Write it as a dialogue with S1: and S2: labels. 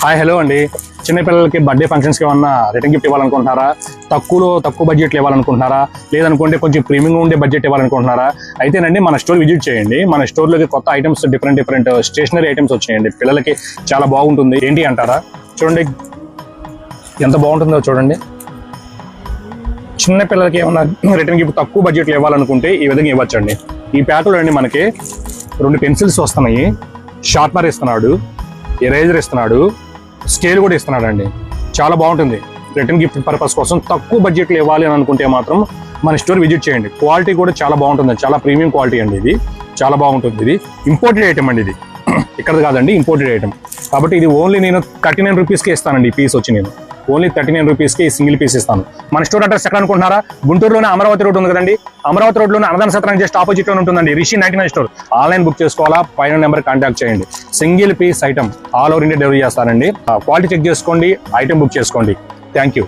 S1: Hi hello అండి. చిన్నపిల్లలకి birthday ఫంక్షన్స్కి ఏమన్నా రిటర్న్ గిఫ్ట్ ఇవ్వాలనుకుంటున్నారా? తక్కువ బడ్జెట్లు ఇవ్వాలనుకుంటున్నారా? లేదనుకుంటే కొంచెం ప్రీమియం ఉండే బడ్జెట్ ఇవ్వాలనుకుంటున్నారా? అయితేనండి మన స్టోర్ విజిట్ చేయండి. మన స్టోర్లోకి కొత్త ఐటమ్స్ డిఫరెంట్ స్టేషనరీ ఐటమ్స్ వచ్చాయండి. పిల్లలకి చాలా బాగుంటుంది. ఏంటి అంటారా? చూడండి ఎంత బాగుంటుందో చూడండి. చిన్న పిల్లలకి ఏమన్నా రిటర్న్ గిఫ్ట్ తక్కువ బడ్జెట్లో ఇవ్వాలనుకుంటే ఈ విధంగా ఇవ్వచ్చండి. ఈ ప్యాక్లో అండి మనకి 2 పెన్సిల్స్ వస్తున్నాయి, షార్ప్నర్ ఇస్తున్నాడు, ఎరేజర్ ఇస్తున్నాడు, స్కేల్ కూడా ఇస్తున్నాడు అండి. చాలా బాగుంటుంది. రిటర్న్ గిఫ్ట్ పర్పస్ కోసం తక్కువ బడ్జెట్లో ఇవ్వాలి అని అనుకుంటే మాత్రం మన స్టోర్ విజిట్ చేయండి. క్వాలిటీ కూడా చాలా బాగుంటుంది, చాలా ప్రీమియం క్వాలిటీ అండి. ఇది చాలా బాగుంటుంది. ఇది ఇంపోర్టెడ్ ఐటమ్ అండి. ఇది ఇక్కడ కాదండి, ఇంపోర్టెడ్ ఐటమ్. కాబట్టి ఇది ఓన్లీ నేను 39 రూపీస్కే ఇస్తానండి. ఈ పీస్ వచ్చి నేను ఓన్లీ 39 రూపీస్కి ఈ సింగిల్ పీస్ ఇస్తాను. మన స్టోర్ అడ్రస్ ఎక్కడ అనుకుంటున్నారా? గుంటూరులోనే అమరావతి రోడ్ ఉంది కదండి. అమరావతి రోడ్లోనే అన్నదాన సత్రానికి జస్ట్ ఆపోజిట్ లో ఉంటుందండి రిషి 99 స్టోర్. ఆన్లైన్ బుక్ చేసుకోవాలా? పైన నెంబర్ కాంటాక్ట్ చేయండి. Single piece item all over India delivery చేస్తానండి. క్వాలిటీ చెక్ చేసుకోండి, ఐటమ్ బుక్ చేసుకోండి. Thank you.